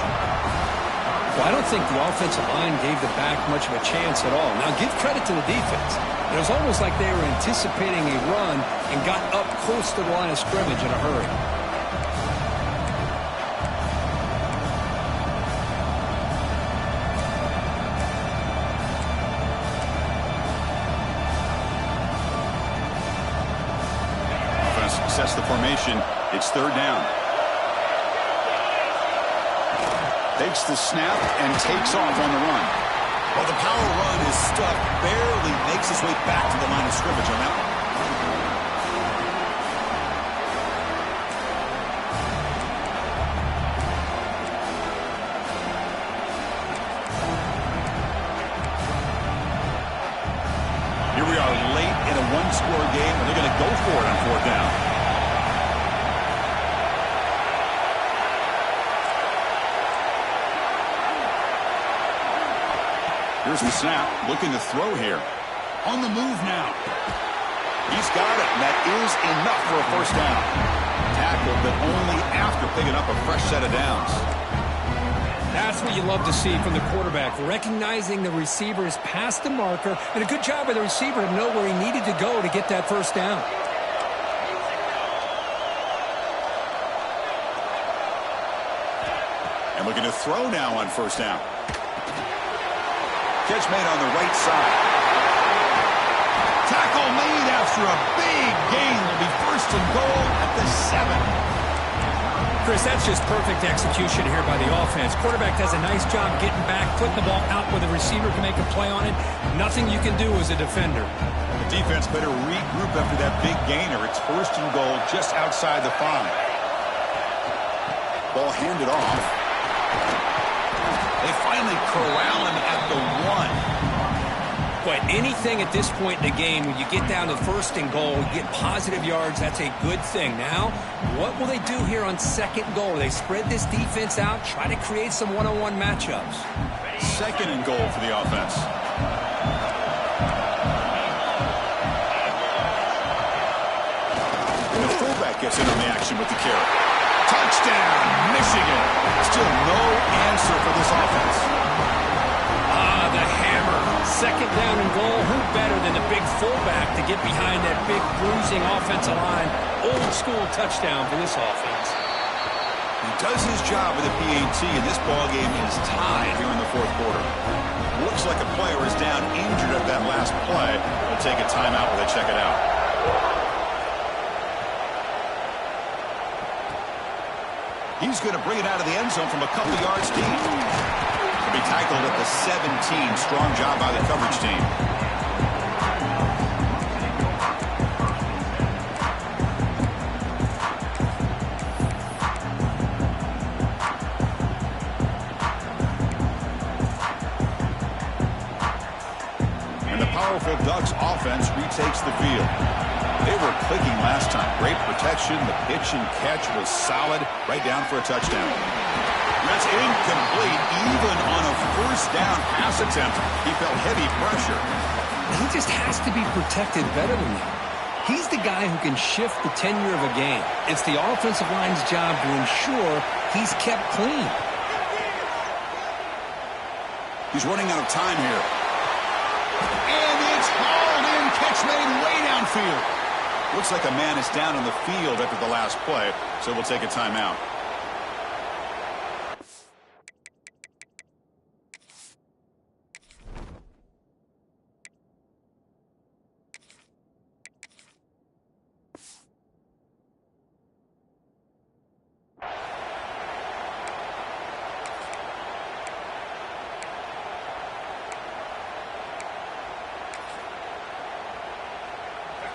Well, I don't think the offensive line gave the back much of a chance at all. Now, give credit to the defense. It was almost like they were anticipating a run and got up close to the line of scrimmage in a hurry.
Offense sets the formation. It's third down. Takes the snap and takes off on the run.
Well, the power run is stuck, barely makes his way back to the line of scrimmage on that one.
Here we are late in a one-score game, and they're going to go for it on fourth down. Here's the snap, looking to throw here. On the move now. He's got it, and that is enough for a first down. Tackled, but only after picking up a fresh set of downs.
That's what you love to see from the quarterback, recognizing the receiver is past the marker, and a good job by the receiver to know where he needed to go to get that first down.
And looking to throw now on first down. Catch made on the right side. Tackle made after a big gain. Will be first and goal at the 7.
Chris, that's just perfect execution here by the offense. Quarterback does a nice job getting back, putting the ball out where the receiver can make a play on it. Nothing you can do as a defender.
The defense better regroup after that big gainer. It's first and goal just outside the 5. Ball handed off. They finally corral him at the 1.
But anything at this point in the game, when you get down to first and goal, you get positive yards, that's a good thing. Now, what will they do here on second goal? They spread this defense out, try to create some one-on-one matchups.
Second and goal for the offense. And the fullback gets in on the action with the carry. Touchdown, Michigan. Still no answer for this offense.
The hammer. Second down and goal. Who better than the big fullback to get behind that big bruising offensive line? Old school touchdown for this offense.
He does his job with the PAT, and this ballgame is tied here in the fourth quarter. Looks like a player is down injured at that last play. They'll take a timeout while they check it out. He's going to bring it out of the end zone from a couple yards deep. He'll be tackled at the 17. Strong job by the coverage team. And the powerful Ducks offense retakes the field. They were clicking last time. Great protection. The pitch and catch was solid. Right down for a touchdown. That's incomplete. Even on a first down pass attempt, he felt heavy pressure.
He just has to be protected better than that. He's the guy who can shift the tenure of a game. It's the offensive line's job to ensure he's kept clean.
He's running out of time here. And it's hauled in. Catch made way downfield. Looks like a man is down on the field after the last play, so we'll take a timeout.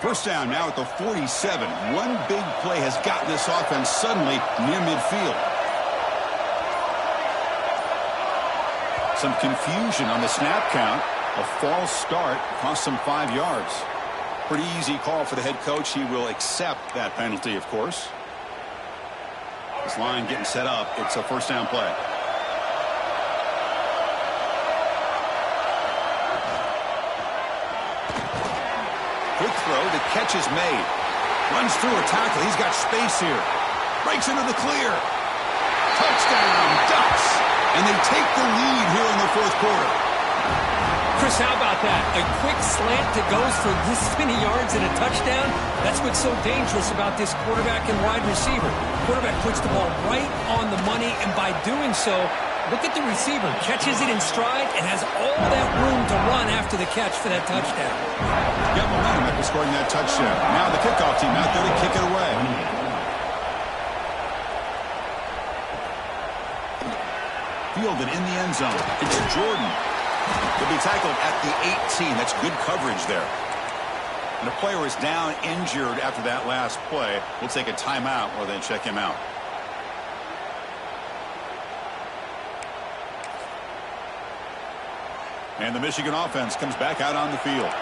First down now at the 47. One big play has gotten this offense suddenly near midfield. Some confusion on the snap count. A false start cost them 5 yards. Pretty easy call for the head coach. He will accept that penalty, of course. This line getting set up. It's a first down play. Quick throw. The catch is made. Runs through a tackle. He's got space here. Breaks into the clear. Touchdown, Ducks. And they take the lead here in the fourth quarter.
Chris, how about that? A quick slant that goes for this many yards and a touchdown? That's what's so dangerous about this quarterback and wide receiver. Quarterback puts the ball right on the money, and by doing so, look at the receiver. Catches it in stride and has all that room to run after the catch for that touchdown.
Got momentum after scoring that touchdown. Now the kickoff team out there to kick it away. Fielded in the end zone. It's Jordan. He'll be tackled at the 18. That's good coverage there. And the player is down injured after that last play. We'll take a timeout or then check him out. And the Michigan offense comes back out on the field.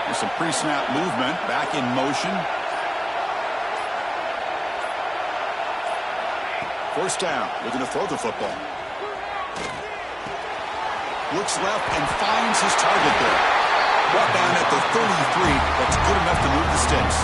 There's some pre-snap movement. Back in motion. First down, looking to throw the football. Looks left and finds his target there. Brought down at the 33. That's good enough to move the sticks.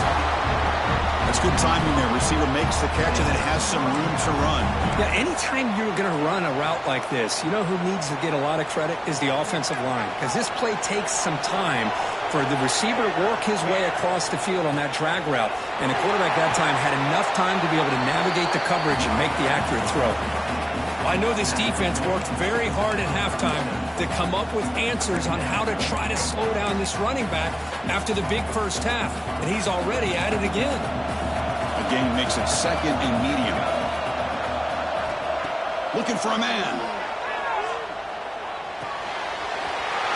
That's good timing there. Receiver makes the catch and then has some room to run.
Yeah, anytime you're going to run a route like this, you know who needs to get a lot of credit is the offensive line. Because this play takes some time for the receiver to work his way across the field on that drag route. And the quarterback that time had enough time to be able to navigate the coverage and make the accurate throw. I know this defense worked very hard at halftime to come up with answers on how to try to slow down this running back after the big first half. And he's already at it again.
The game makes it second and medium. Looking for a man.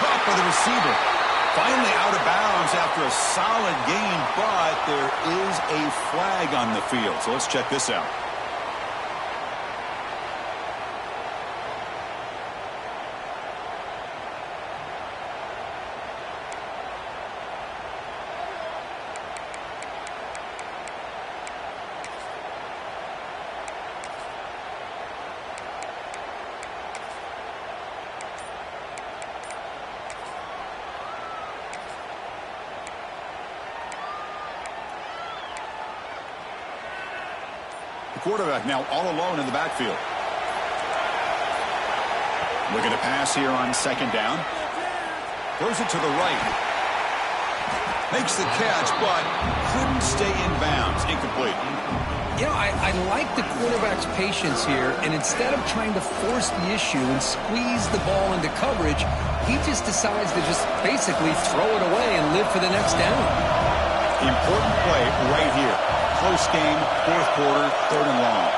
Caught by the receiver. Finally out of bounds after a solid gain, but there is a flag on the field. So let's check this out. The quarterback now all alone in the backfield. Looking to pass here on second down. Throws it to the right. Makes the catch, but couldn't stay in bounds. Incomplete.
You know, I like the quarterback's patience here, and instead of trying to force the issue and squeeze the ball into coverage, he just decides to just basically throw it away and live for the next down.
Important play right here. Close game, fourth quarter, third and long.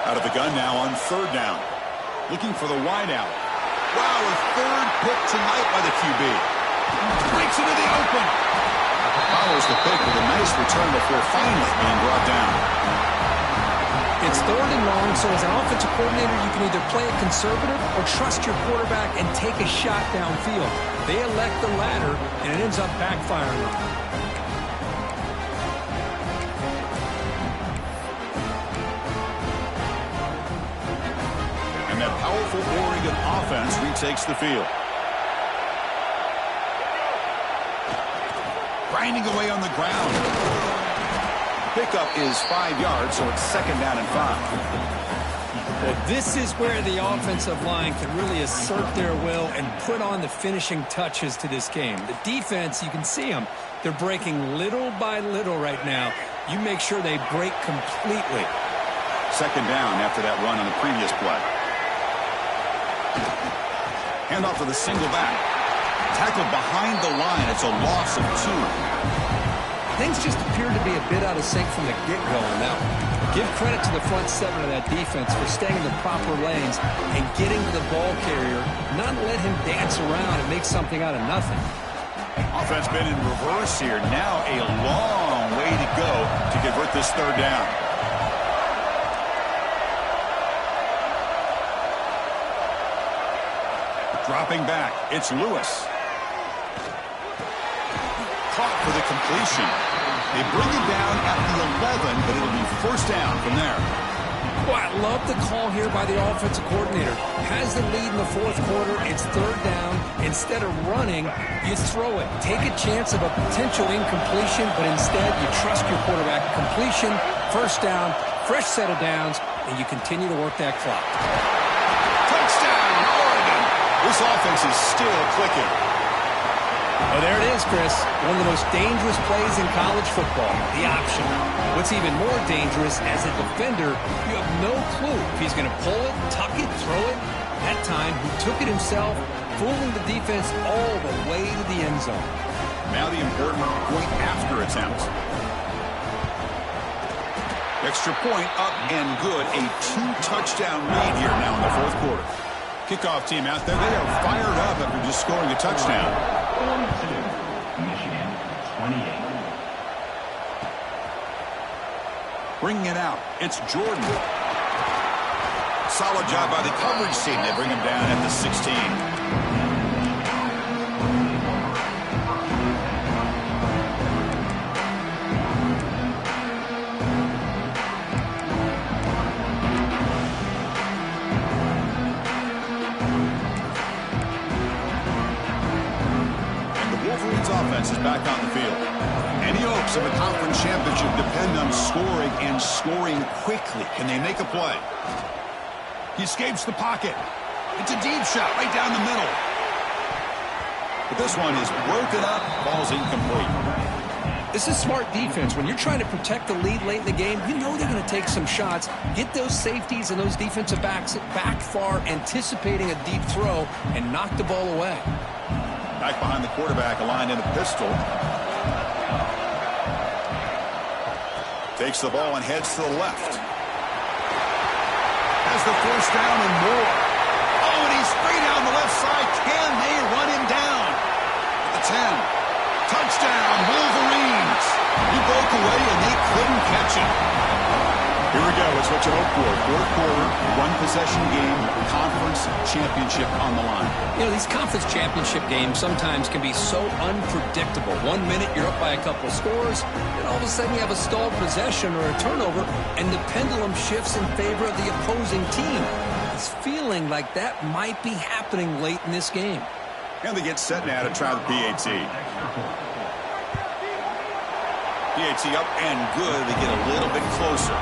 Out of the gun now on third down. Looking for the wideout. Wow, a third pick tonight by the QB. Breaks into the open. Follows the pick with a nice return before finally being brought down.
It's third and long, so as an offensive coordinator, you can either play it conservative or trust your quarterback and take a shot downfield. They elect the latter, and it ends up backfiring on them.
And that powerful Oregon offense retakes the field. Grinding away on the ground. Pickup is 5 yards, so it's second down and 5.
Well, this is where the offensive line can really assert their will and put on the finishing touches to this game. The defense, you can see them. They're breaking little by little right now. You make sure they break completely.
Second down after that run on the previous play. Handoff to the single back. Tackled behind the line. It's a loss of 2.
Things just appeared to be a bit out of sync from the get-go on that one. Give credit to the front seven of that defense for staying in the proper lanes and getting to the ball carrier, not let him dance around and make something out of nothing.
Offense been in reverse here. Now a long way to go to convert this third down. Dropping back, it's Lewis. Caught for the completion. They bring it down at the 11, but it'll be first down from there.
Well, I love the call here by the offensive coordinator. Has the lead in the fourth quarter. It's third down. Instead of running, you throw it. Take a chance of a potential incompletion, but instead you trust your quarterback. Completion, first down, fresh set of downs, and you continue to work that clock.
Touchdown, Oregon! This offense is still clicking.
Oh, there it is, Chris. One of the most dangerous plays in college football, the option. What's even more dangerous, as a defender, you have no clue if he's going to pull it, tuck it, throw it. That time, he took it himself, fooling the defense all the way to the end zone.
Now the important point after attempt. Extra point up and good. A 2-touchdown lead here now in the fourth quarter. Kickoff team out there. They are fired up after just scoring a touchdown.
Michigan 28.
Bringing it out. It's Jordan. Solid job by the coverage team. They bring him down at the 16. Offense is back on the field. Any hopes of a conference championship depend on scoring and scoring quickly. Can they make a play? He escapes the pocket. It's a deep shot right down the middle. But this one is broken up. Ball's incomplete.
This is smart defense. When you're trying to protect the lead late in the game, you know they're going to take some shots. Get those safeties and those defensive backs back far, anticipating a deep throw, and knock the ball away.
Back behind the quarterback, aligned in a pistol. Takes the ball and heads to the left. Has the first down and more. Oh, and he's free down the left side. Can they run him down? The 10. Touchdown, Wolverines. He broke away and they couldn't catch him. Here we go. It's what you hope for. Fourth quarter, one-possession game, conference championship on the line.
You know, these conference championship games sometimes can be so unpredictable. 1 minute you're up by a couple of scores, and all of a sudden you have a stalled possession or a turnover, and the pendulum shifts in favor of the opposing team. It's feeling like that might be happening late in this game.
And they get set now to try the PAT. PAT up and good. They get a little bit closer.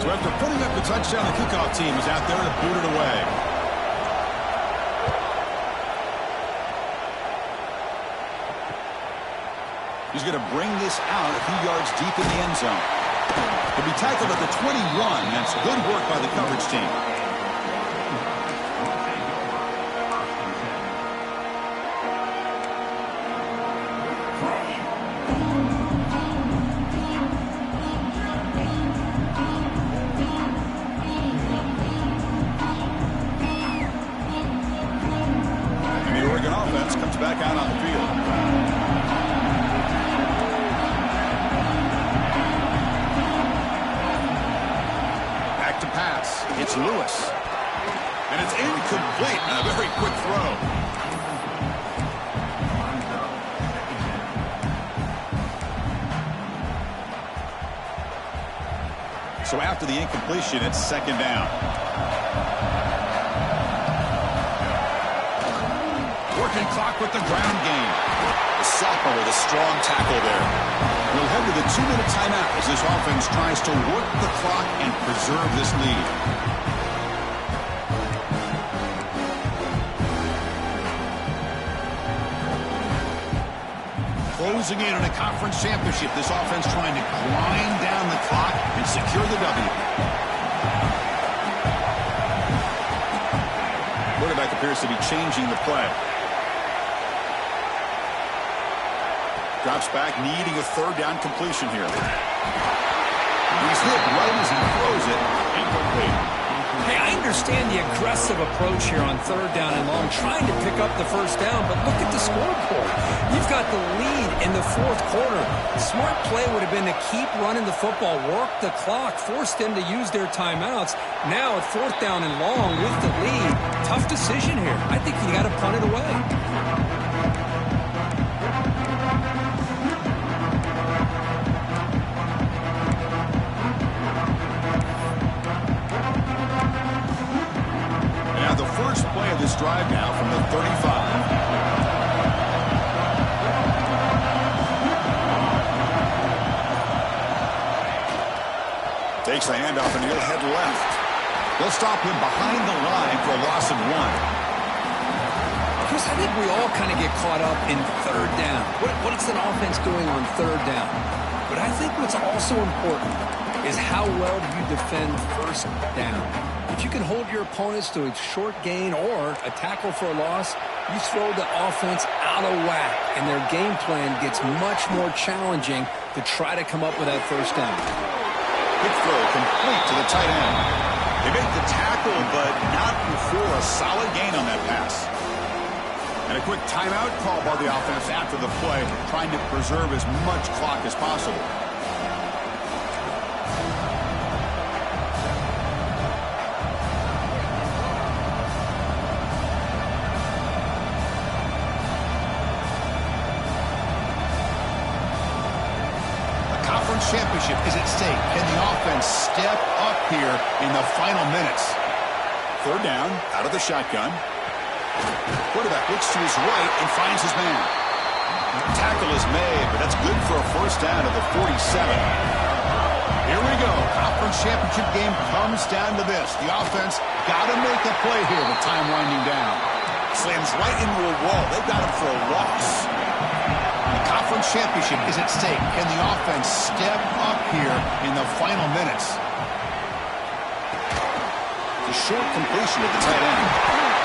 So after putting up the touchdown, the kickoff team is out there to boot it away. He's going to bring this out a few yards deep in the end zone. He'll be tackled at the 21. That's good work by the coverage team. Back out on the field. Back to pass. It's Lewis. And it's incomplete. A very quick throw. So after the incompletion, it's second down. Working clock with the ground game. The sophomore with a strong tackle there. We'll head to the 2-minute timeout as this offense tries to work the clock and preserve this lead. Closing in on a conference championship, this offense trying to grind down the clock and secure the W. Quarterback appears to be changing the play. Drops back, needing a third down completion here. He's hit right as he throws it. Incomplete.
Hey, I understand the aggressive approach here on third down and long, trying to pick up the first down, but look at the scoreboard. You've got the lead in the fourth quarter. Smart play would have been to keep running the football, work the clock, force them to use their timeouts. Now at fourth down and long with the lead, tough decision here. I think you got to punt it away.
Play of this drive now from the 35. Takes the handoff and he'll head left. They'll stop him behind the line for a loss of 1.
Chris, I think we all kind of get caught up in third down. What is an offense doing on third down? But I think what's also important is how well do you defend first down. If you can hold your opponents to a short gain or a tackle for a loss, you throw the offense out of whack, and their game plan gets much more challenging to try to come up with that first down.
Quick throw complete to the tight end. They make the tackle, but not before a solid gain on that pass. And a quick timeout call by the offense after the play, trying to preserve as much clock as possible. Championship is at stake. Can the offense step up here in the final minutes? Third down, out of the shotgun. Quarterback looks to his right and finds his man. Tackle is made, but that's good for a first down of the 47. Here we go. Conference championship game comes down to this. The offense got to make a play here with time winding down. Slams right into a wall. They've got him for a loss. Conference championship is at stake. Can the offense step up here in the final minutes? The short completion of the tight end.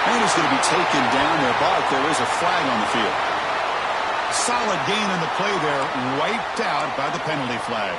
And he's going to be taken down there, but there is a flag on the field. Solid gain in the play there, wiped out by the penalty flag.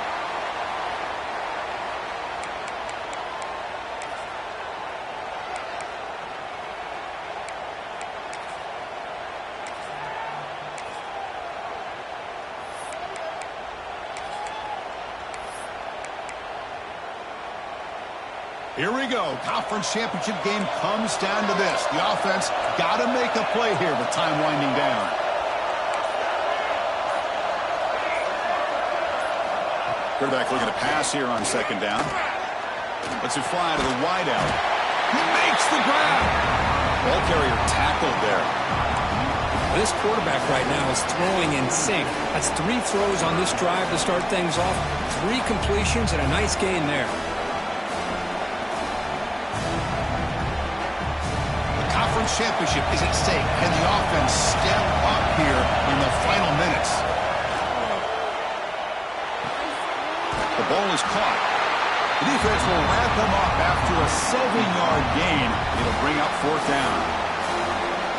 Here we go. Conference championship game comes down to this. The offense got to make a play here with time winding down. Quarterback looking to pass here on second down. Lets it fly to the wideout. He makes the grab. Ball carrier tackled there.
This quarterback right now is throwing in sync. That's 3 throws on this drive to start things off. 3 completions and a nice gain there.
Championship is at stake. Can the offense step up here in the final minutes? The ball is caught. The defense will wrap them up after a 7-yard gain. It'll bring up fourth down.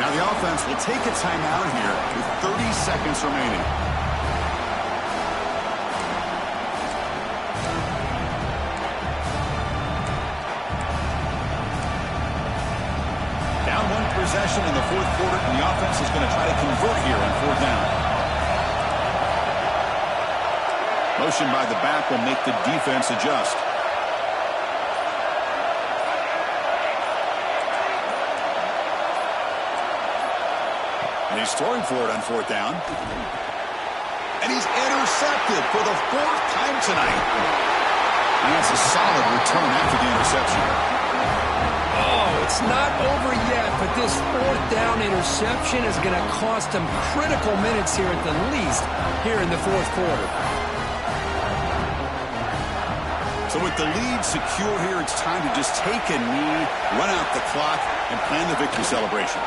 Now the offense will take a timeout here with 30 seconds remaining. Possession in the fourth quarter, and the offense is going to try to convert here on fourth down. Motion by the back will make the defense adjust. And he's throwing for it on fourth down. And he's intercepted for the 4th time tonight. And that's a solid return after the interception.
It's not over yet, but this 4th down interception is going to cost them critical minutes here at the least here in the fourth quarter.
So with the lead secure here, it's time to just take a knee, run out the clock, and plan the victory celebration.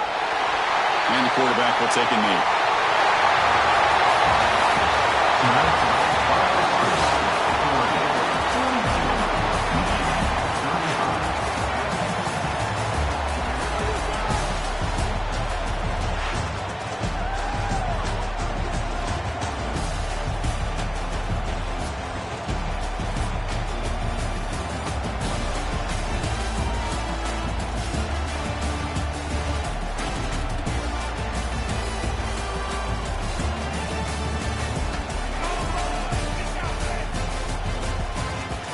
And the quarterback will take a knee.